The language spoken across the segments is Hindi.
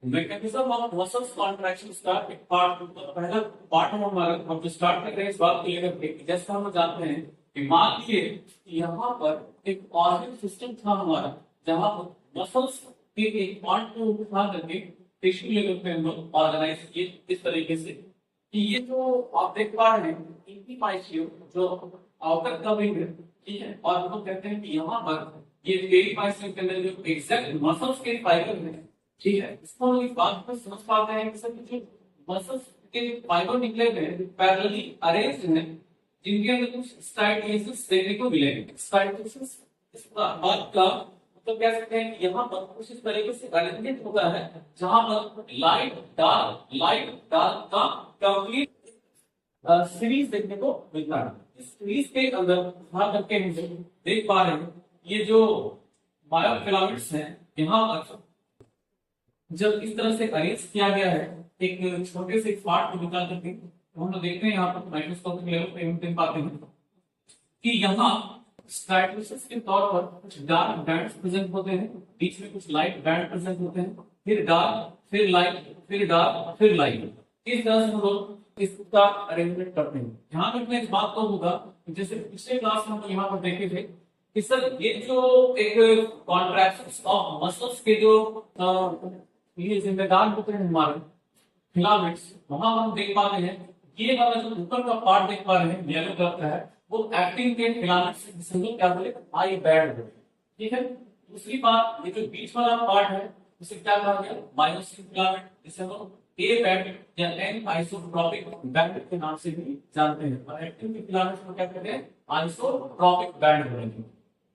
Mechanism of muscles contraction start एक पार्ट पहला पार्ट हम हमारा हम जो स्टार्ट कर रहे हैं इस बात को लेकर के जैसे हम जानते हैं कि मान लीजिए यहाँ पर एक ऑर्गन सिस्टम था हमारा जहाँ पर मसल्स के एक पार्ट को उठा करके टिश्यू लेवल पे हम लोग ऑर्गेनाइज किए इस तरीके से कि ये जो आप देख पा रहे हैं इनकी माइशियो जो आउटर कवरिंग है, ठीक है, और हम लोग कहते हैं कि यहाँ पर ये पेरीमाइशियम के अंदर जो एग्जैक्ट मसल्स के फाइबर है, ठीक है, इसको हम इस बात पर समझ पाते हैं कि सर जो मसल्स के फाइबर निकले हुए हैं पैरेलली अरेंज हैं जिनके अंदर कुछ स्टाइटियोसिस देखने को मिलेंगे। स्टाइटियोसिस इस बात का मतलब कह सकते हैं कि यहाँ पर कुछ इस तरीके से अरेंजमेंट होता है जहां पर लाइट डार्क का कंप्लीट सीरीज देखने को मिलता है। इस सीरीज के अंदर ध्यान करके हम देख पा रहे हैं ये जो मायोफिलामेंट्स हैं यहाँ पर जब इस तरह से अरेंज किया गया है एक छोटे से पार्ट को निकाल करके तो हम लोग देखते हैं यहाँ पर माइक्रोस्कोपिक लेवल पे हम देख पाते हैं कि यहाँ स्ट्रैटोसिस के तौर पर कुछ डार्क बैंड्स प्रेजेंट होते हैं, बीच में कुछ लाइट बैंड प्रेजेंट होते हैं, फिर डार्क, फिर लाइट, फिर डार्क, फिर लाइट। इस तरह से हम लोग इसका अरेंजमेंट करते हैं। ध्यान रखना इस बात को होगा जैसे पिछले क्लास में हम यहाँ पर देखे थे कि सर ये जो एक कॉन्ट्रैक्शंस ऑफ मसल्स के जो ये जिम्मेदार होते हैं हमारे फिलामेंट्स, वहां हम देख पा रहे हैं ये वाला जो ऊपर का पार्ट देख पा रहे हैं येलो कलर का है वो एक्टिन के फिलामेंट्स जिसे हम क्या बोले आई बैंड बोले, ठीक है। दूसरी बात ये जो बीच वाला पार्ट है उसे क्या कहा गया मायोसिन फिलामेंट, जिसे हम ए बैंड या एन आइसोट्रोपिक बैंड के नाम से भी जानते हैं, और एक्टिन के फिलामेंट्स को क्या कहते हैं आइसोट्रोपिक बैंड बोलेंगे।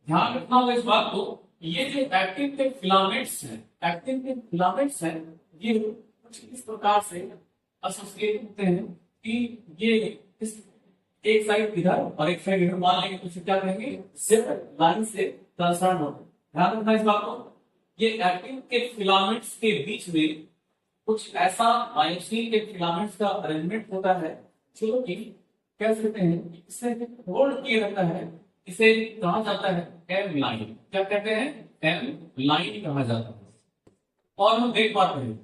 ध्यान रखना होगा इस बात को ये जो एक्टिन के फिलामेंट्स हैं एक्टिन के फिलामेंट्स हैं ये कुछ इस प्रकार से एसोसिएट होते हैं कि ये इस एक साइड इधर और एक साइड इधर मान लेंगे तो क्या कहेंगे सिर्फ लाइन से कंसर्न होते हैं। ध्यान रखना इस बात को ये एक्टिन के फिलामेंट्स के बीच में कुछ ऐसा मायोसिन के फिलामेंट्स का अरेंजमेंट होता है जो कि कह सकते हैं इसे होल्ड किए रहता है, इसे कहा जाता है एम लाइन। क्या कहते हैं एम लाइन कहा जाता है। और हम देख पाते हैं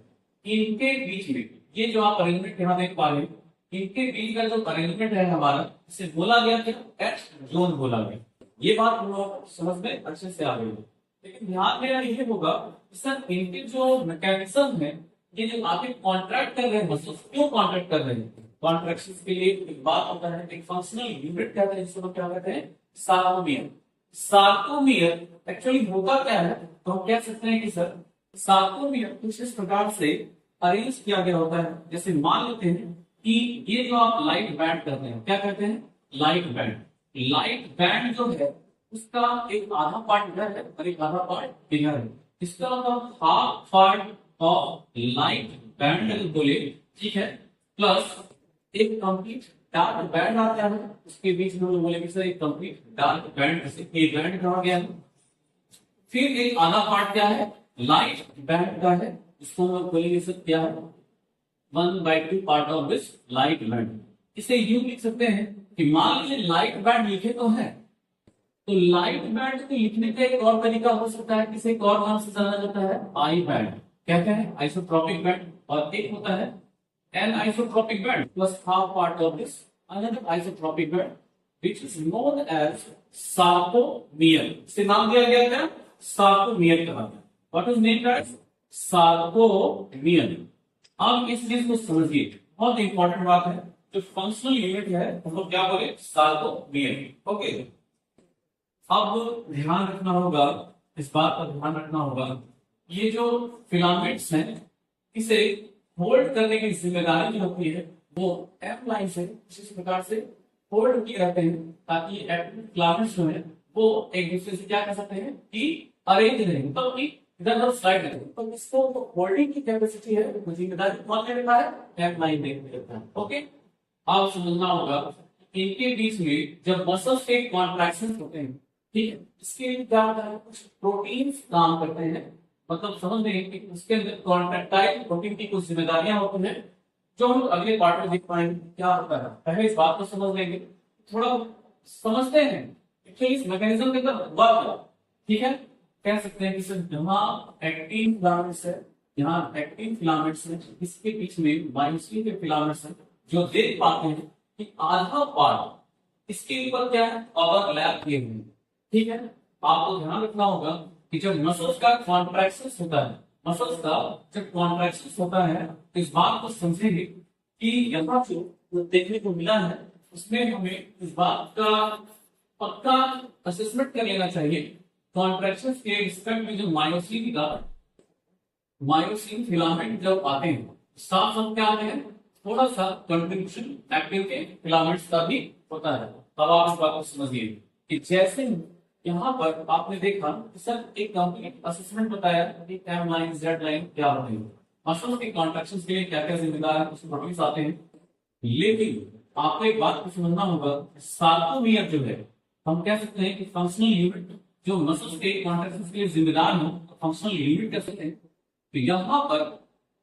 इनके बीच में ये जो आप अरेंजमेंट यहाँ देख पा रहे हैं इनके बीच का जो अरेंजमेंट है हमारा इसे बोला गया कि एच जोन बोला गया। ये बात हम लोग समझ में अच्छे से आ गई है, लेकिन ध्यान देना ये होगा सर इनके जो मैकेनिज्म है ये जो आगे कॉन्ट्रैक्ट कर रहे हैं मसल्स क्यों कॉन्ट्रैक्ट कर रहे हैं। कॉन्ट्रैक्शन के लिए एक बात होता है एक फंक्शनल यूनिट कहते हैं जिसको क्या कहते हैं सार्कोमियर। सार्कोमियर एक्चुअली होता क्या है तो हम कह सकते हैं कि सर सार्कोमियर कुछ इस प्रकार से अरेंज किया गया होता है। जैसे मान लेते हैं कि ये जो आप लाइट बैंड करते हैं क्या कहते हैं लाइट बैंड। लाइट बैंड जो है उसका एक आधा पार्ट इधर है और एक आधा पार्ट इधर है, इसका मतलब half part of light band बोले, ठीक है, प्लस एक कंप्लीट डार्क बैंड आता है उसके बीच में लोग बोलेंगे सर एक कंप्लीट डार्क बैंड जैसे ए बैंड कहा गया है। फिर एक आधा पार्ट क्या है लाइट बैंड का है, इसको हम लोग बोलेंगे सर क्या है 1/2 part of this light band. इसे यूं लिख सकते हैं कि मान लीजिए लाइट बैंड लिखे तो है तो लाइट बैंड को लिखने का एक और तरीका हो सकता है किसी एक और नाम से जाना जाता है आई बैंड, कहते हैं आइसोट्रोपिक बैंड, और एक होता है anisotropic band plus half part of this another isotropic band which is known as sarcomere. इसे नाम दिया गया था सार्कोमियर कहा गया। What is named as sarcomere. अब इस चीज को समझिए बहुत इंपॉर्टेंट बात है जो फंक्शनल यूनिट है हम लोग क्या बोले सार्कोमियर। ओके अब ध्यान रखना होगा इस बात का ध्यान रखना होगा ये जो फिलामेंट्स हैं इसे होल्ड करने की जिम्मेदारी जो होती है वो एम लाइन से इस प्रकार से होल्ड किए रहते हैं ताकि एक्टिव फिलामेंट्स जो है वो एक दूसरे से क्या कर सकते हैं कि अरेंज रहेंगे मतलब कि इधर उधर स्लाइड करेंगे। तो इसको होल्डिंग की कैपेसिटी है वो जिम्मेदारी कौन ले लेता है एम लाइन ले लेता है। ओके आप समझना होगा इनके बीच में जब मसल्स के कॉन्ट्रैक्शंस होते हैं, ठीक है, इसके लिए क्या होता है कुछ प्रोटीन्स काम करते हैं, मतलब समझ रहे हैं कि उसके अंदर कॉन्ट्रैक्टाइल प्रोटीन की कुछ जिम्मेदारियां होती हैं जो हम अगले पार्ट में देख पाएंगे क्या होता है। पहले इस बात को समझ लेंगे, थोड़ा समझते हैं एक्चुअली इस मैकेनिज्म के अंदर वर्क, ठीक है, कह सकते हैं कि सर जहां एक्टिन फिलामेंट्स है यहाँ एक्टिन फिलामेंट्स है, इसके बीच में मायोसिन के फिलामेंट्स है, जो देख पाते हैं कि आधा पार्ट इसके ऊपर क्या है, ओवरलैप किए हुए हैं। ठीक है, आपको ध्यान रखना होगा कि जब मसल्स का कॉन्ट्रैक्शन होता है, मसल्स का जब कॉन्ट्रैक्शन होता है, तो इस बात को समझेंगे कि यहाँ जो देखने को मिला है उसमें हमें इस बात का पक्का असेसमेंट कर लेना चाहिए कॉन्ट्रैक्शन के रिस्पेक्ट में जो मायोसिन फिलामेंट जब आते हैं, साथ साथ क्या आते हैं, थोड़ा सा कंट्रीब्यूशन एक्टिन के फिलामेंट्स का भी होता है। अब आप इस बात को समझिए कि जैसे यहाँ पर आपने देखा सर एक कंप्लीट असेसमेंट बताया कि एम लाइन जेड लाइन क्या होती है, मसल्स के कॉन्ट्रैक्शंस के लिए क्या क्या जिम्मेदार है, उसमें प्रोटीन्स आते हैं। लेकिन आपको एक बात को समझना होगा, सार्कोमियर जो है हम कह सकते हैं कि फंक्शनल यूनिट जो मसल्स के कॉन्ट्रैक्शंस के लिए जिम्मेदार हो, फंक्शनल यूनिट कह सकते हैं। तो यहाँ पर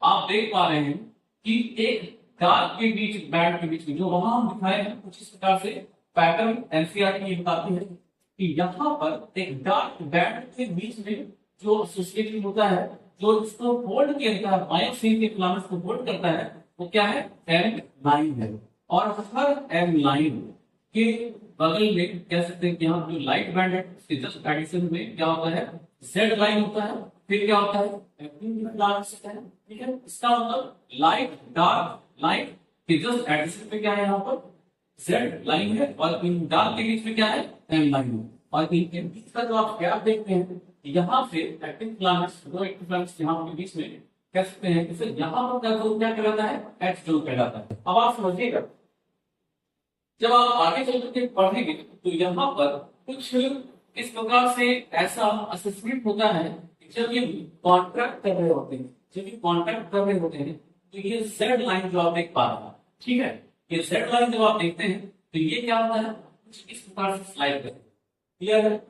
आप देख पा रहे हैं कि एक डार्क के बीच बैंड के बीच में जो वहां हम दिखाए हैं कुछ इस प्रकार से पैटर्न एनसीईआरटी ये बताती है कि यहाँ पर एक डार्क बैंड के बीच में जो एसोसिएशन होता है, जो इसको होल्ड किया जाता है, मायोसिन के फिलामेंट्स को होल्ड करता है, वो क्या है, एम लाइन है। और हर एम लाइन के बगल में कह सकते हैं कि यहाँ जो लाइट बैंड है उसके जस्ट एडिशन में क्या होता है, जेड लाइन होता है, फिर क्या होता है, ठीक है। इसका मतलब लाइट डार्क लाइट के जस्ट एडिशन में क्या है, यहाँ पर जेड लाइन है, और इन डार्क के बीच में क्या है, एम लाइन है। और इनके बीच का जो आप गैप देखते हैं, यहाँ से एक्टिन फिलामेंट्स, दो एक्टिन फिलामेंट्स यहाँ के बीच में कह सकते हैं कि यहाँ पर क्या कहलाता है, एच जोन कहलाता है। अब आप समझिएगा, जब आप आगे चल के पढ़ेंगे तो यहाँ पर कुछ इस प्रकार से ऐसा असेसमेंट होता है कि जब ये कॉन्ट्रैक्ट कर रहे होते हैं, जब ये कॉन्ट्रैक्ट कर रहे होते हैं, तो ये जेड लाइन जो आप देख पा रहे हैं, ठीक है, ये जेड लाइन जब आप देखते हैं तो ये क्या होता है, कुछ इस प्रकार से स्लाइड करते हैं। क्लियर है,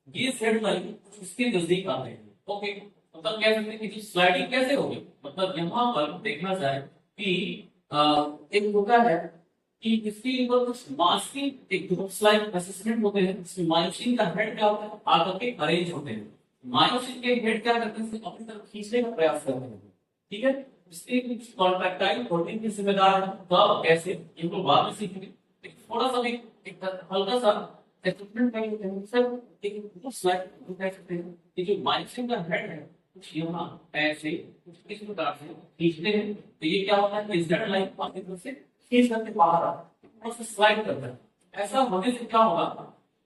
ये जेड लाइन इसके नजदीक आते हैं। ओके, मतलब कह सकते हैं कि जो स्लाइडिंग कैसे होगी, मतलब यहाँ पर देखना जाए कि एक होता है कि इसके ऊपर कुछ मास्किंग एक ग्रुप्स लाइक असेसमेंट होते हैं, इसमें मायोसिन का हेड क्या होता है, आकर के अरेंज होते हैं। मायोसिन के हेड क्या करते हैं, अपनी तरफ खींचने का प्रयास करते हैं। ठीक है, इसके कुछ कॉन्ट्रैक्टाइल प्रोटीन की जिम्मेदार है, तो आप कैसे इनको बाद में सीखेंगे। थोड़ा सा भी एक हल्का सा असेसमेंट करेंगे सर, एक ग्रुप्स लाइक कह सकते हैं कि जो मायोसिन का हेड है कुछ यहाँ ऐसे कुछ इस प्रकार से खींचते हैं, तो ये क्या होता है, जेड लाइन अपनी तरफ से खींच करके बाहर आता है, स्लाइड करता है। ऐसा होने से क्या होगा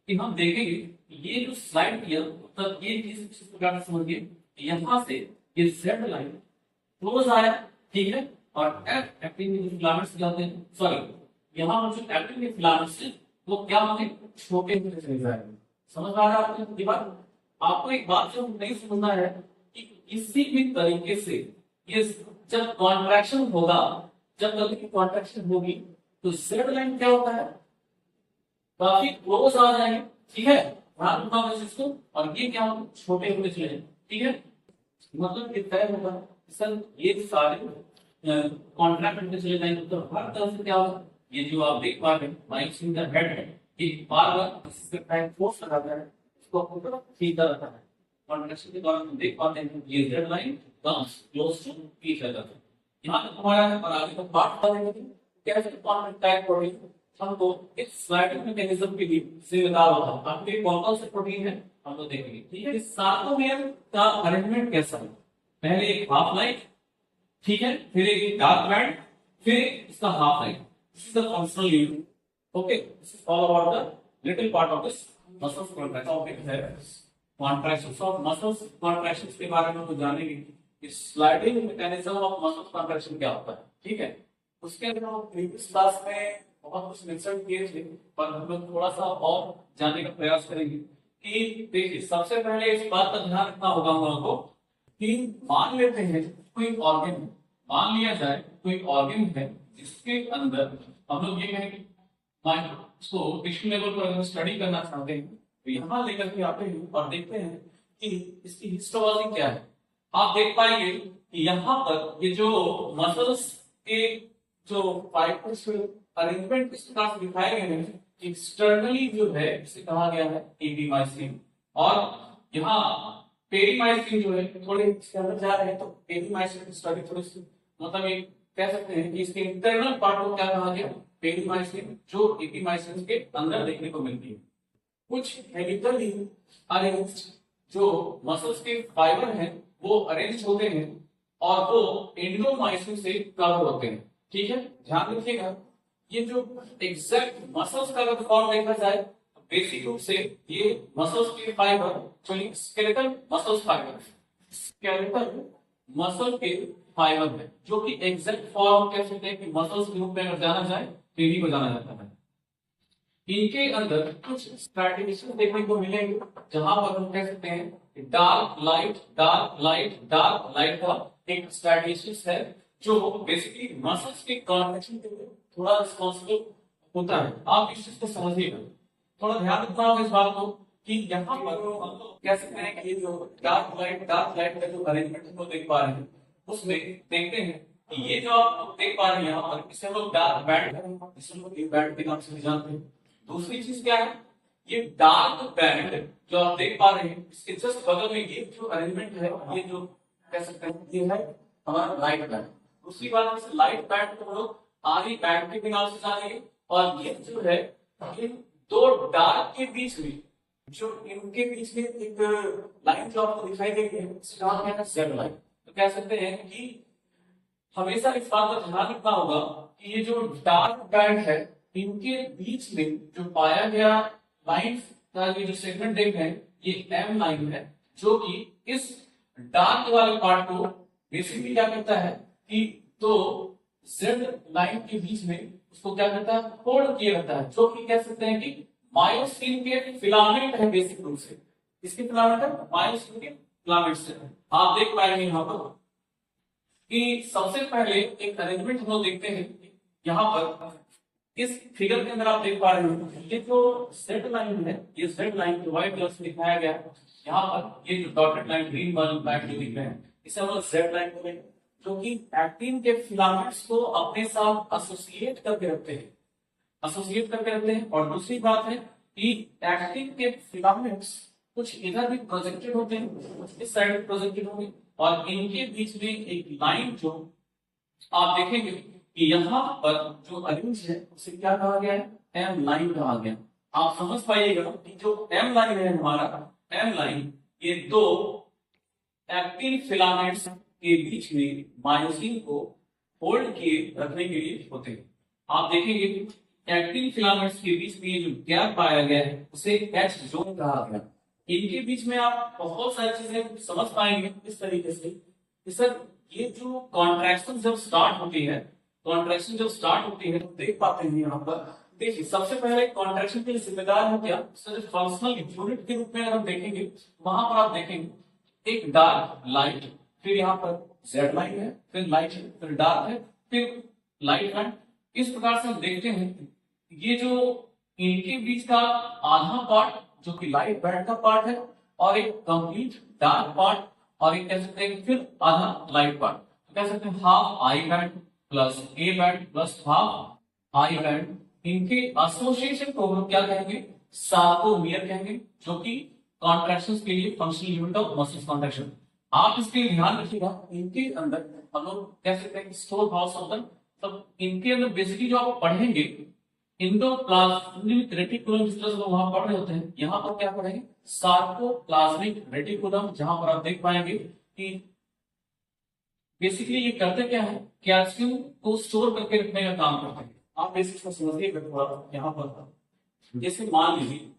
कि हम देखेंगे ये जो स्लाइड किया, मतलब ये चीज इस प्रकार से समझिए, यहाँ से ये जेड लाइन क्लोज आया, ठीक है, और एफ एक्टिन के फिलामेंट्स क्या होते हैं, सॉरी यहाँ पर जो एक्टिन के फिलामेंट्स है वो क्या होते हैं, छोटे होते चले जाएंगे। समझ आ रहा है आपको ये बात। आपको एक बात जो नहीं समझना है कि किसी भी तरीके से ये जब कॉन्ट्रैक्शन होगा, जब कभी की कॉन्ट्रैक्शन होगी तो जेड लाइन क्या होता है, काफी क्लोज आ जाएंगे, ठीक है, ध्यान रखना इसको, और ये क्या होगा, छोटे होते चले जाएंगे। ठीक है, मतलब ये तय होगा सर ये सारे कॉन्ट्रैक्ट में चले जाएंगे, तो हर तरह से क्या होगा, ये जो आप देख पा रहे हैं मायोसिन का हेड है, ये बार बार फोर्स लगाता है, इसको सीधा रहता है। कॉन्ट्रैक्शन के दौरान हम देख पाते हैं ये Z line comes close to each other. यहाँ तक हमारा है, और आगे तक बात करेंगे कैसे कॉन्ट्रैक्टाइल प्रोटीन हमको इस स्लाइडिंग मैकेनिज्म के लिए जिम्मेदार होता है। आपके कौन कौन से प्रोटीन है हम तो देखेंगे। ठीक है, इस सार्कोमेयर का अरेंजमेंट कैसा है, पहले एक हाफ लाइन, ठीक है, फिर एक डार्क बैंड, फिर इसका half line, this is the functional unit. Okay, this is all about the little part of this muscles contraction topic है, कॉन्ट्रैक्शंस ऑफ मसल्स। कॉन्ट्रैक्शंस के बारे में तो जानेंगे, sliding mechanism of muscle contraction क्या होता है। ठीक है, उसके अंदर हम प्रीवियस क्लास में बहुत कुछ मेंशन किए थे, पर हम लोग थोड़ा सा और जानने का प्रयास करेंगे कि देखिए सबसे पहले इस बात का ध्यान रखना होगा हम लोगों को कि मान लेते हैं कोई ऑर्गन, मान लिया जाए कोई ऑर्गन है जिसके अंदर हम लोग ये कहें कि इसको टिश्यू लेवल पर अगर स्टडी करना चाहते हैं तो यहाँ लेकर के आते हैं और देखते हैं कि इसकी हिस्टोलॉजी क्या है। आप देख पाएंगे कि यहाँ पर ये जो मसल्स के जो फाइबर्स अरेंजमेंट इस प्रकार से दिखाए गए हैं, एक्सटर्नली जो है इसे कहा गया है एपीमाइसिन, और यहाँ पेरीमाइसिन जो है थोड़े इसके अंदर जा रहे हैं, तो पेरीमाइसिन की स्टडी थोड़ी सी मतलब ये कह सकते हैं कि इसके इंटरनल पार्ट को क्या कहा गया, पेरीमाइसिन, जो एपीमाइसिन के अंदर देखने को मिलती है। कुछ हेलिकली अरेंज्ड जो मसल्स के फाइबर हैं वो अरेंज होते हैं और वो एंडोमाइसिन से कवर होते हैं। ठीक है, ध्यान रखिएगा, ये जो एग्जैक्ट मसल्स का अगर फॉर्म देखा जाए, बेसिक रूप से ये मसल्स के फाइबर जो skeletal muscles fibre, skeletal muscle के फाइबर है, जो कि एग्जैक्ट फॉर्म कह सकते हैं कि मसल्स के रूप में अगर जाना जाए तो इन्हीं को जाना जाता है। इनके अंदर कुछ स्ट्रैटेजीज देखने को मिलेंगे, जहां पर हम कह सकते हैं dark light dark light dark light का एक स्ट्रैटेजीज है, जो बेसिकली मसल्स के कॉन्ट्रैक्शन के लिए थोड़ा रिस्पॉन्सिबल होता है। आप इस चीज को समझिएगा, थोड़ा ध्यान रखना होगा इस बात को कि यहाँ पर हम लोग कह सकते हैं कि जो डार्क लाइट का जो अरेंजमेंट हम लोग देख पा रहे हैं, उसमें देखते हैं कि ये जो आप देख पा रहे हैं यहाँ पर, इसे हम लोग डार्क बैंड, इसे हम लोग बैंड के नाम से भी जानते हैं। दूसरी चीज क्या है, ये डार्क बैंड जो आप देख पा रहे हैं, इसके जस्ट बगल में ये जो अरेंजमेंट है, ये जो कह सकते हैं ये है हमारा लाइट बैंड। दूसरी बात, इस लाइट बैंड को हम लोग आरी बैंड के नाम से जानेंगे, और ये जो है इन दो डार्क के बीच में, जो इनके बीच में एक लाइन जो आपको दिखाई देगी, इसका नाम है जेड लाइन। तो कह सकते हैं कि हमेशा इस बात का ध्यान रखना होगा कि ये जो डार्क बैंड है, इनके बीच में जो पाया गया लाइन का ये जो सेगमेंट देख रहे हैं, ये एम लाइन है, जो कि इस डार्क वाले पार्ट को बेसिकली क्या करता है कि तो जेड लाइन के बीच में उसको क्या करता है, होल्ड किया रहता है, जो कि कह सकते हैं कि मायोसिन के फिलामेंट है। बेसिक रूप से इसके फिलामेंट है मायोसिन के फिलामेंट से। आप देख पाएंगे यहाँ पर कि सबसे पहले एक अरेंजमेंट हम लोग देखते हैं, यहाँ पर इस फिगर के अंदर आप देख पा रहे हैं, ये जो जेड लाइन है, ये जेड लाइन को व्हाइट कलर से दिखाया गया है। यहाँ पर ये जो डॉटेड लाइन ग्रीन वाली लाइन जो दिख रहे हैं, इसे हम लोग जेड लाइन बोलेंगे, जो कि एक्टिन के फिलामेंट्स को अपने साथ एसोसिएट करके रखते हैं। और दूसरी बात है कि एक्टिन के फिलामेंट्स कुछ इधर भी प्रोजेक्टेड होते हैं, कुछ इस साइड प्रोजेक्टेड होंगे, और इनके बीच में एक लाइन जो आप देखेंगे कि यहाँ पर जो अरेंज है उसे क्या कहा गया है, एम लाइन कहा गया। आप समझ पाइएगा कि जो एम लाइन है हमारा, एम लाइन ये दो एक्टिन फिलामेंट्स के बीच में मायोसिन को होल्ड किए रखने के लिए होते हैं। आप देखेंगे कि एक्टिन फिलामेंट्स के बीच में ये जो गैप पाया गया है उसे एच जोन कहा गया। इनके बीच में आप बहुत सारी चीजें समझ पाएंगे इस तरीके से कि सर ये जो कॉन्ट्रैक्शन जब स्टार्ट होती है, तो देख पाते हैं यहाँ पर, देखिए सबसे पहले कॉन्ट्रैक्शन के लिए जिम्मेदार है क्या, सर फंक्शनल यूनिट के रूप में अगर हम देखेंगे, वहां पर आप देखेंगे एक डार्क लाइट, फिर यहाँ पर जेड लाइन है, फिर लाइट है, फिर डार्क है, फिर लाइट है। इस प्रकार से हम देखते हैं ये जो इनके बीच का आधा पार्ट जो कि लाइट बैंड का पार्ट है, और एक कंप्लीट डार्क पार्ट, और एक कह सकते हैं फिर आधा लाइट पार्ट, तो कह सकते हैं half I band plus A band plus half I band. इनके एसोसिएशन को हम क्या कहेंगे, सार्कोमियर कहेंगे, जो कि कॉन्ट्रैक्शंस के लिए functional unit of muscles contraction. आप इसके लिए ध्यान रखिएगा, इनके अंदर हम लोग कह सकते हैं स्टोर हाउस होता है, तब इनके अंदर बेसिकली जो आप पढ़ेंगे इंडोप्लाज्मिक रेटिकुलम, जिस तरह से वहां पढ़ रहे होते हैं, यहाँ पर क्या पढ़ेंगे, सार्कोप्लाज्मिक रेटिकुलम, जहां पर आप देख पाएंगे कि बेसिकली ये करते क्या है, कैल्शियम को स्टोर करके रखने का काम करते हैं। आप बेसिक को समझिएगा थोड़ा यहाँ पर। जैसे मान लीजिए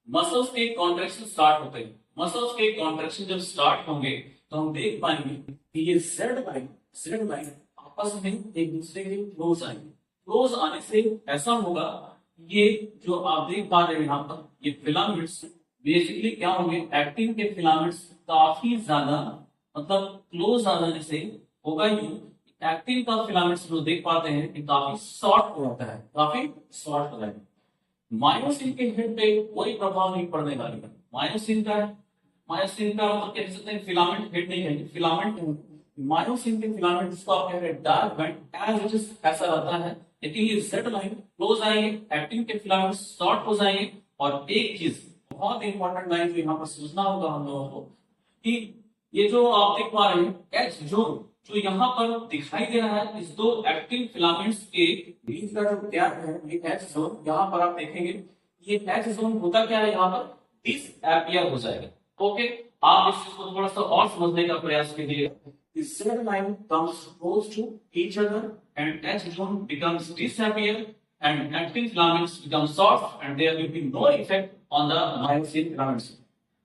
मसल्स के कॉन्ट्रैक्शन स्टार्ट होते हैं, मसल्स के कॉन्ट्रैक्शन जब स्टार्ट होंगे तो हम देख पाएंगे कि ये जेड लाइन आपस में एक दूसरे के क्लोज आएंगे। क्लोज आने से ऐसा होगा, ये जो आप देख पा रहे हैं यहाँ पर, ये फिलामेंट्स बेसिकली क्या होंगे, एक्टिन के फिलामेंट्स काफी ज्यादा मतलब क्लोज आ जाने से होगा यूं, एक्टिन का फिलामेंट्स जो देख पाते हैं कि काफी शॉर्ट हो जाता है, काफी शॉर्ट हो जाएगा। मायोसिन के हेड पे कोई प्रभाव नहीं पड़ने वाला है। मायोसिन का मतलब कह सकते हैं फिलामेंट हेड नहीं है, फिलामेंट मायोसिन के फिलामेंट जिसको आप कह रहे हैं dark band as it is ऐसा रहता है, लेकिन ये जेड लाइन क्लोज आएंगे, एक्टिन के फिलामेंट्स शॉर्ट हो जाएंगे। और एक चीज बहुत इंपॉर्टेंट लाइन जो यहाँ पर समझना होगा हम लोगों को, कि ये जो आप देख पा रहे हैं एच जोन जो यहाँ पर दिखाई दे रहा है इस दो एक्टिन फिलामेंट्स के बीच का जो गैप है ये एच जोन, यहाँ पर आप देखेंगे ये एच जोन होता क्या है, यहाँ पर डिसअपीयर हो जाएगा। ओके, आप इस चीज को थोड़ा सा और समझने का प्रयास कीजिए। The Z line comes close to each other and H zone becomes disappear and actin filaments become soft and there will be no effect on the myosin filaments.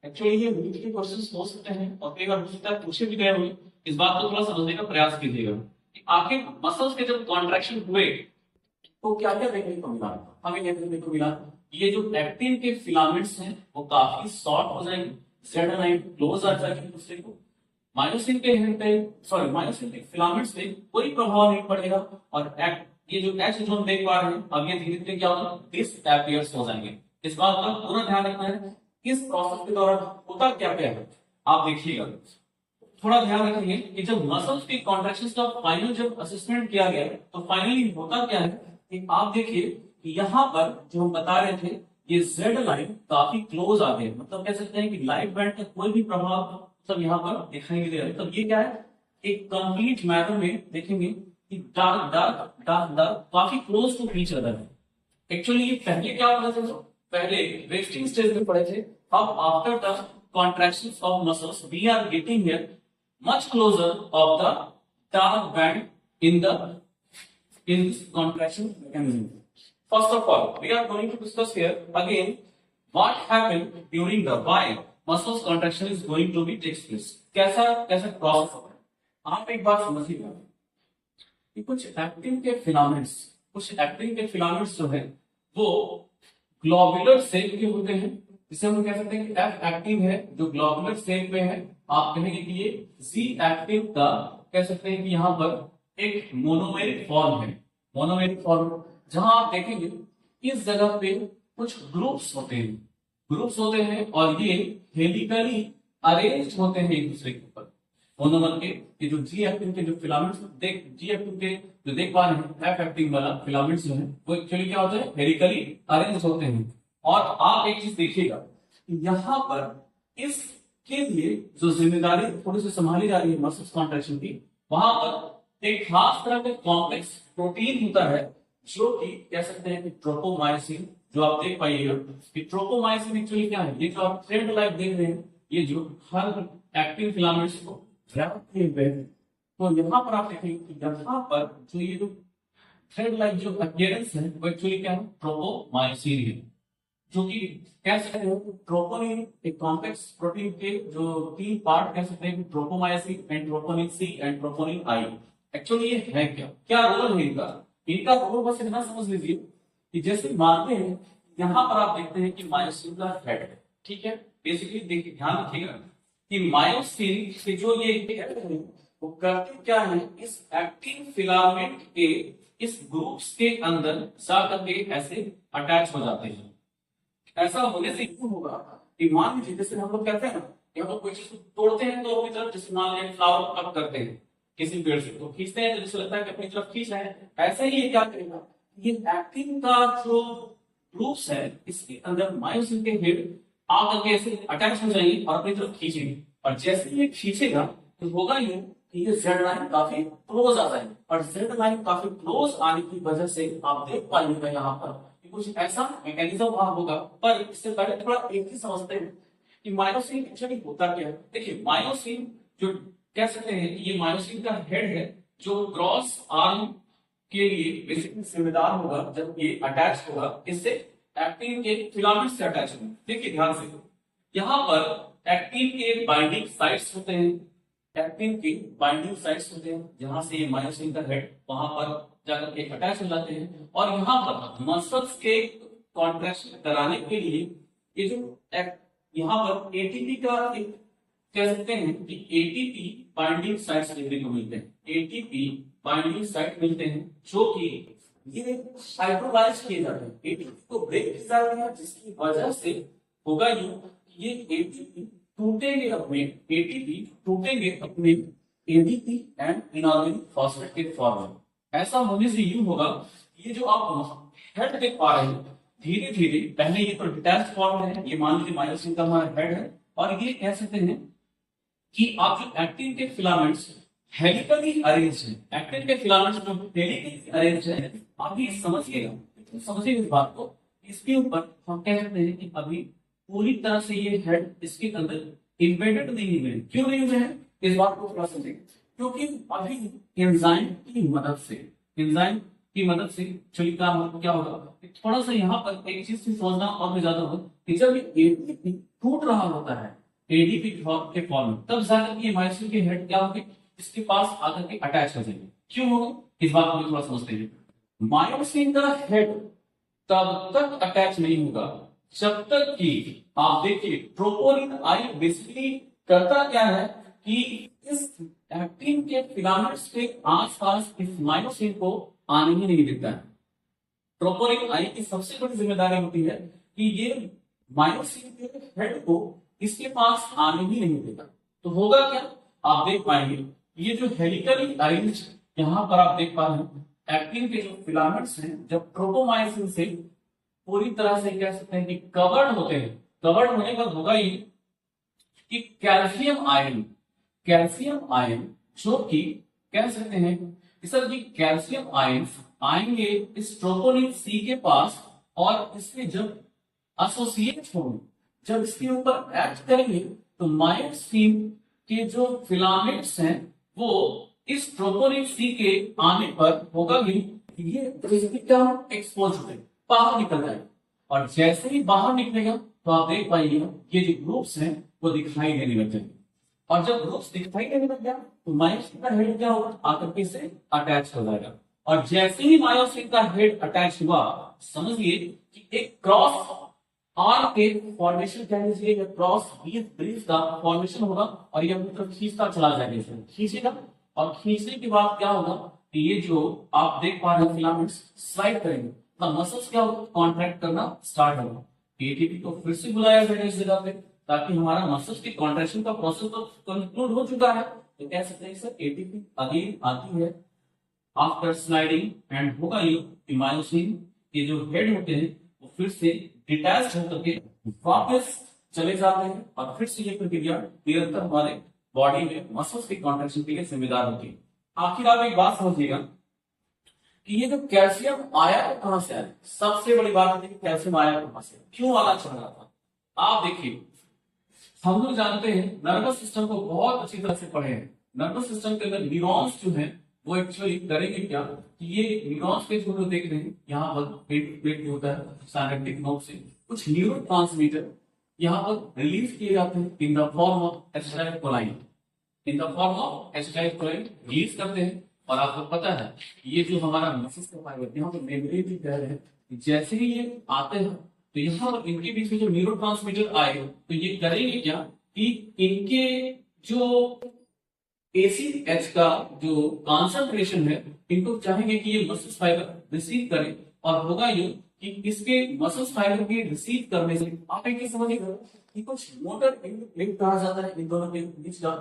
Actually ये वीकली क्वेश्चंस हो सकते हैं और कई बार हो सकता है पूछे भी गए होंगे। इस बात को थोड़ा समझने का प्रयास कीजिएगा कि आखिर मसल्स के जब कॉन्ट्रैक्शन हुए तो क्या क्या देखने को मिला, हमें ये देखने को मिला ये जो एक्टिन के फिलामेंट्स हैं वो काफी सॉफ्ट हो जाएंगे, जेड लाइन क्लोज आ जाएगी दूसरे को, मायोसिन के हेड पे सॉरी मायोसिन के फिलामेंट्स पे कोई प्रभाव नहीं पड़ेगा और ये जो एच जोन देख पा रहे हैं अब ये धीरे धीरे क्या होगा डिसअपीयर्स हो जाएंगे। इस बात का पूरा ध्यान रखना है इस प्रोसेस के दौरान होता क्या क्या है आप देखिएगा, थोड़ा ध्यान रखेंगे कि जब मसल्स की कॉन्ट्रैक्शंस का फाइनल जब असेसमेंट किया गया तो फाइनली होता क्या है कि आप देखिए कि यहाँ पर जो हम बता रहे थे ये जेड लाइन काफी क्लोज आ गए, मतलब कह सकते हैं कि लाइट बैंड का कोई भी प्रभाव सब यहाँ पर दिखाई नहीं दे रहा है। मतलब ये क्या है एक कंप्लीट मैटर में देखेंगे कि डार्क डार्क डार्क डार्क काफी क्लोज टू ईच अदर है। एक्चुअली ये पहले क्या पढ़े थे, पहले रेस्टिंग स्टेज में पढ़े थे, अब after the contractions of muscles we are getting here much closer of the dark band in this contraction mechanism. First of all, we are going to discuss here again what happened during the why muscles contraction is going to be takes place. कैसा कैसा प्रोसेस होगा, आप एक बात समझिएगा कि कुछ एक्टिन के फिलामेंट्स जो है वो ग्लोबुलर शेप के होते हैं, जिसे हम कह सकते हैं कि एफ एक्टिन है जो ग्लोबुलर शेप में है, आप कहेंगे कि ये जी एक्टिन का कह सकते हैं कि यहाँ पर एक मोनोमेरिक फॉर्म है, मोनोमेरिक फॉर्म जहां आप देखेंगे इस जगह पे कुछ ग्रुप्स होते हैं और ये हेलिकली अरेंज्ड होते हैं एक दूसरे के ऊपर। मोनोमर के जो जी एक्टिन के जो फिलामेंट्स जी एक्टिन के जो देख पा रहे हैं एफ एक्टिन वाला फिलामेंट्स जो है वो एक्चुअली क्या होते हैं हेलिकली अरेंज होते हैं। और आप एक चीज देखिएगा यहाँ पर इसके लिए जो जिम्मेदारी थोड़ी सी संभाली जा रही है मसल्स कॉन्ट्रैक्शन की, वहां पर एक खास तरह का कॉम्प्लेक्स प्रोटीन होता है जो कि कह सकते हैं कि ट्रोपोमायोसिन, जो आप देख पाइएगा कि ट्रोपोमायोसिन एक्चुअली क्या है, ये जो आप थ्रेड लाइक देख रहे हैं ये जो हर एक्टिन फिलामेंट्स को रैप किए हुए हैं, तो यहाँ पर आप देखेंगे कि यहाँ पर जो ये जो थ्रेड लाइक जो अपीयरेंस है वो एक्चुअली क्या है ट्रोपोमायोसिन है, जो कि कह सकते हैं ट्रोपोनिन एक कॉम्प्लेक्स प्रोटीन के जो तीन पार्ट कह सकते हैं tropomyosin and troponin C and troponin I. Actually ये है क्या रोल है इनका रोल बस इतना समझ लीजिए कि जैसे मानते हैं यहाँ पर आप देखते हैं कि मायोसिन का हेड है, ठीक है, बेसिकली देखिए ध्यान रखिएगा कि मायोसिन से जो ये हेड है वो करते क्या है इस एक्टिन फिलामेंट के इस ग्रुप्स के अंदर जाकर के ऐसे अटैच हो जाते हैं। ऐसा होने से क्यों होगा कि मान लीजिए जैसे हम लोग कहते हैं ना कि हम लोग कोई चीज तोड़ते हैं तो अपनी तरफ जैसे मान लीजिए फ्लावर कट करते हैं किसी पेड़ से तो खींचते हैं तो जैसे लगता है कि अपनी तरफ खींच रहे हैं, ऐसे ही ये क्या करेगा ये एक्टिन का जो ग्रुप्स है इसके अंदर मायोसिन के हेड आकर के ऐसे अटैच हो जाएंगे और अपनी तरफ खींचेंगे और जैसे ये खींचेगा तो होगा ये कि ये जेड लाइन काफी क्लोज आ जाएगी और जेड लाइन काफी क्लोज आने की वजह से आप देख पाएंगे यहाँ पर कुछ ऐसा मैकेनिज्म वहां होगा। पर इससे पहले थोड़ा एक ही समझते हैं कि मायोसिन एक्चुअली होता क्या है। देखिए मायोसिन जो कह सकते हैं कि ये मायोसिन का हेड है जो क्रॉस आर्म के लिए बेसिकली जिम्मेदार होगा जब ये अटैच होगा इससे एक्टिन के फिलामेंट से अटैच होगा। देखिए ध्यान से यहाँ पर एक्टिन के बाइंडिंग साइट्स होते हैं, एक्टिन के बाइंडिंग साइट्स होते हैं जहां से ये मायोसिन का हेड वहां पर जाकर के अटैच हो जाते हैं और यहाँ पर मसल्स के कॉन्ट्रैक्शन कराने के लिए ये जो यहाँ पर एटीपी का एक कह सकते हैं कि एटीपी बाइंडिंग साइट्स देखने को मिलते हैं, एटीपी बाइंडिंग साइट मिलते हैं जो कि ये हाइड्रोलाइज किए जाते हैं, एटीपी को ब्रेक किया जाता है जिसकी वजह से होगा ये एटीपी टूटेंगे अपने एडीपी एंड इनऑर्गेनिक फॉस्फेट के फॉर्म में। ऐसा होने से यूं होगा ये जो आप हेड देख पा रहे हैं धीरे धीरे पहले ये तो डिटैच्ड फॉर्म है, ये मान लीजिए मायोसिन का हमारा हेड है और ये कह सकते हैं कि आप जो एक्टिन के फिलामेंट्स हेलिकली अरेंज है, एक्टिन के फिलामेंट्स जो हेलिकली अरेंज है, आप ये समझिएगा, तो समझिए इस बात को। इसके ऊपर हम कह सकते हैं कि अभी पूरी तरह से ये हेड इसके अंदर इम्बेडेड नहीं हुए। क्यों नहीं हुए हैं, इस बात को थोड़ा समझेंगे। क्योंकि अभी एंजाइम की मदद से, एंजाइम की मदद से चलिए क्या होगा, थोड़ा सा यहाँ पर एक चीज से समझना और भी ज्यादा होगा कि जब एडीपी टूट रहा होता है एडीपी के फॉर्म में, तब जाकर के मायोसिन के हेड क्या होंगे, इसके पास आकर के अटैच हो जाएंगे। क्यों होगा, इस बात को भी थोड़ा समझते हैं। मायोसिन का हेड तब तक अटैच नहीं होगा जब तक कि आप देखिए ट्रोपोनिन आई बेसिकली करता क्या है कि इस एक्टिन के फिलामेंट्स के आसपास इस मायोसिन को आने ही नहीं देता है। ट्रोपोनिन आई की सबसे बड़ी जिम्मेदारी होती है कि ये मायोसिन के हेड को इसके पास आने ही नहीं देता। तो होगा क्या, आप देख पाएंगे ये जो हेलिकली अरेंज यहां पर आप देख पा रहे हैं, एक्टिन के जो फिलामेंट्स हैं जब ट्रोपोमायोसिन से पूरी तरह से कह सकते हैं कि कवर्ड होते हैं, कवर्ड होने का होगा ये कि कैल्शियम आयन, कैल्शियम आयन जो कि कह सकते हैं कि सर जी कैल्शियम आयन आएंगे इस ट्रोपोनिन सी के पास और इसमें जब एसोसिएट होंगे, जब इसके ऊपर एक्ट करेंगे तो मायोसिन के जो फिलामेंट्स हैं वो इस ट्रोपोनिन सी के आने पर होगा कि ये एक्सपोज हो गए, बाहर निकल जाएगा। और जैसे ही बाहर निकलेगा तो आप देख पाइएगा ये जो ग्रुप्स हैं वो दिखाई देने लग जाएंगे। और जब ग्रुप्स दिखाई देने लग गया तो मायोसिन का हेड क्या होगा, आकर के से अटैच हो जाएगा। और जैसे ही मायोसिन का हेड अटैच हुआ, समझिए कि एक क्रॉस आर के फॉर्मेशन कह लीजिए या क्रॉस ब्रीज का फॉर्मेशन होगा और ये मतलब खींचता चला जाएगा, इसमें खींचेगा और खींचने के बाद क्या होगा कि ये जो आप देख पा रहे हैं फिलामेंट्स स्लाइड करेंगे, तो मसल्स क्या होगा, कॉन्ट्रैक्ट करना स्टार्ट होगा। एटीपी को फिर से बुलाया जाएगा इस जगह पे ताकि हमारा मसल्स के कॉन्ट्रैक्शन का प्रोसेस तो कंक्लूड हो चुका है, तो कह सकते हैं सर एटीपी अगेन आती है आफ्टर स्लाइडिंग एंड होगा ये मायोसिन के जो हेड होते हैं वो फिर से डिटैच होकर के वापस चले जाते हैं और फिर से ये प्रक्रिया निरंतर हमारे बॉडी में मसल्स के कॉन्ट्रैक्शन के लिए जिम्मेदार होती है। आखिर आप एक बात समझिएगा कि ये जो कैल्शियम आया तो कहां से आया, सबसे बड़ी बात है कि कैल्शियम आया कहां से, क्यों आना चाह रहा था। आप देखिए हम लोग जानते हैं नर्वस सिस्टम को बहुत अच्छी तरह से पढ़े हैं, नर्वस सिस्टम के अंदर न्यूरॉन्स जो है वो एक्चुअली करेंगे क्या कि ये न्यूरॉन्स के जो देख रहे हैं यहाँ पर पेट होता है साइनेप्टिक नोड से कुछ न्यूरोट्रांसमीटर यहाँ पर रिलीज किए जाते हैं in the form of acetylcholine, in the form of acetylcholine release करते हैं। और आपको पता है ये जो हमारा मसल्स का फाइबर यहाँ पर मेमोरी भी कह रहे हैं, जैसे ही ये आते हैं तो यहाँ पर इनके बीच में जो न्यूरोट्रांसमीटर आए तो ये करेंगे क्या कि इनके जो ACH का जो कॉन्सेंट्रेशन है इनको चाहेंगे कि ये मसल्स फाइबर रिसीव करें और होगा ये कि इसके मसल्स फाइबर के रिसीव करने से आप एक समझिएगा कि कुछ मोटर लिंक कहा जाता है इन दोनों के बीच का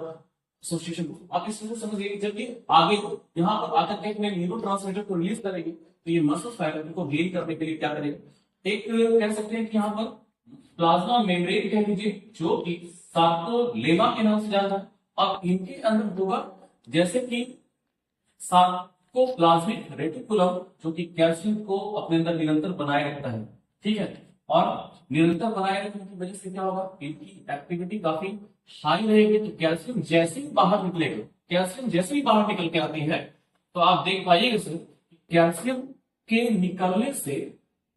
एसोसिएशन को। आप इस चीज को समझिए जब ये आगे यहाँ पर आकर के अपने न्यूरोट्रांसमीटर को रिलीज करेंगे तो ये मसल्स फाइबर को गेन करने के लिए क्या करेगा, एक कह सकते हैं कि यहाँ पर प्लाज्मा मेम्ब्रेन कह लीजिए जो कि सार्कोलेमा के नाम से जाना है। अब इनके अंदर होगा जैसे कि सार्कोप्लाज्मिक रेटिकुलम जो कि कैल्शियम को अपने अंदर निरंतर बनाए रखता है, ठीक है। और निरंतर बनाए रखने की वजह से क्या होगा, इनकी एक्टिविटी काफी हाई रहेगी। तो कैल्शियम जैसे ही बाहर निकलेगा, कैल्शियम जैसे ही बाहर निकल के आती है तो आप देख पाइएगा सर कैल्शियम के निकलने से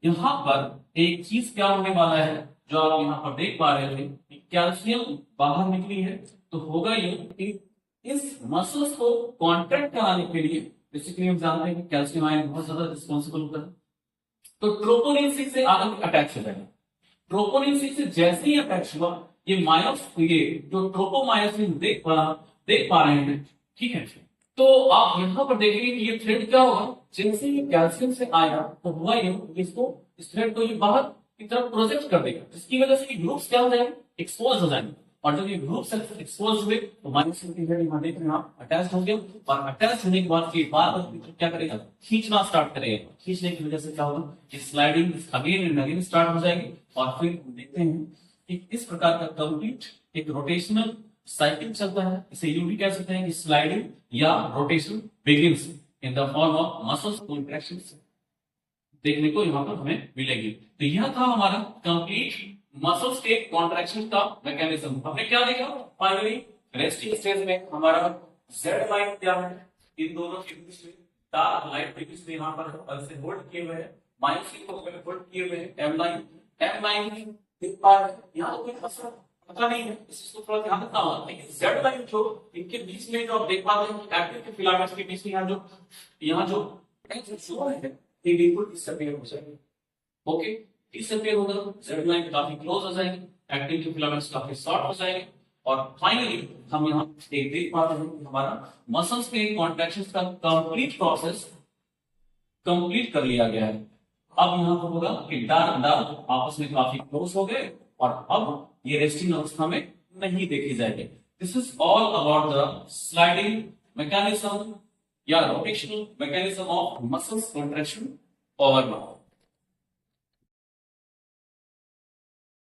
यहाँ पर एक चीज क्या होने वाला है जो आप यहाँ पर देख पा रहे हैं कि कैल्शियम बाहर निकली है तो होगा ये कि इस मसल्स को कॉन्ट्रैक्ट कराने के लिए बेसिकली हम जानते हैं कि कैल्शियम आयन बहुत ज्यादा रिस्पॉन्सिबल होता है। तो ट्रोपोनिन सी से आकर अटैच हो जाएगा, ट्रोपोनिन सी से जैसे ही अटैच हुआ ये ये जो ट्रोपोमायोसिन देख पा रहे हैं, ठीक है। तो आप यहाँ पर देखेंगे कि ये थ्रेड क्या होगा, जैसे ही कैल्शियम से आया तो हुआ ये इसको इस थ्रेड को ये बाहर की तरफ प्रोजेक्ट कर देगा, जिसकी वजह से ग्रुप्स क्या हो जाएंगे, एक्सपोज हो जाएंगे। और जब ये ग्रुप्स एक्सपोज हुए तो मायोसिन की हेड यहाँ देख रहे हैं आप अटैच हो गया और अटैच होने के बाद बार क्या करेगा, खींचना स्टार्ट करेगा। खींचने की वजह से क्या होगा कि sliding again and again start हो जाएगी और फिर देखते हैं कि इस प्रकार का कंप्लीट एक रोटेशनल साइकिल चलता है, इसे यूं भी कह सकते हैं कि स्लाइडिंग या rotation begins in the form of muscles contractions देखने को यहाँ पर हमें मिलेगी। तो यह था हमारा कंप्लीट मसल्स के कॉन्ट्रैक्शन का मैकेनिज्म। हमने क्या देखा? फाइनली रेस्टिंग स्टेज में हमारा जेड लाइन क्या है, इन दोनों के बीच में डार्क लाइन के बीच में यहाँ पर ऐसे होल्ड किए हुए हैं, माइनस को होल्ड किए हुए हैं, एम लाइन देख पा रहे हैं। यहाँ कोई पता नहीं है, इसको थोड़ा ध्यान रखना होगा। लेकिन जेड लाइन जो इनके बीच में जो आप देख पाते हैं एक्टिन के फिलामेंट्स के बीच में यहाँ जो शो है ये बिल्कुल डिसअपीयर हो जाएगी। ओके, डिसअपीयर होगा, जेड लाइन काफी क्लोज हो जाएगी, एक्टिन के फिलामेंट्स काफी शॉर्ट हो जाएंगे और फाइनली हम यहाँ एक देख पाते हैं कि हमारा मसल्स के कॉन्ट्रैक्शंस का कंप्लीट प्रोसेस कंप्लीट कर लिया गया है। अब यहाँ पर होगा कि डार्क आपस में काफी क्लोज हो गए और अब ये रेस्टिंग अवस्था में नहीं देखी जाएगी। This is all about the sliding mechanism या rotational mechanism of muscles contraction और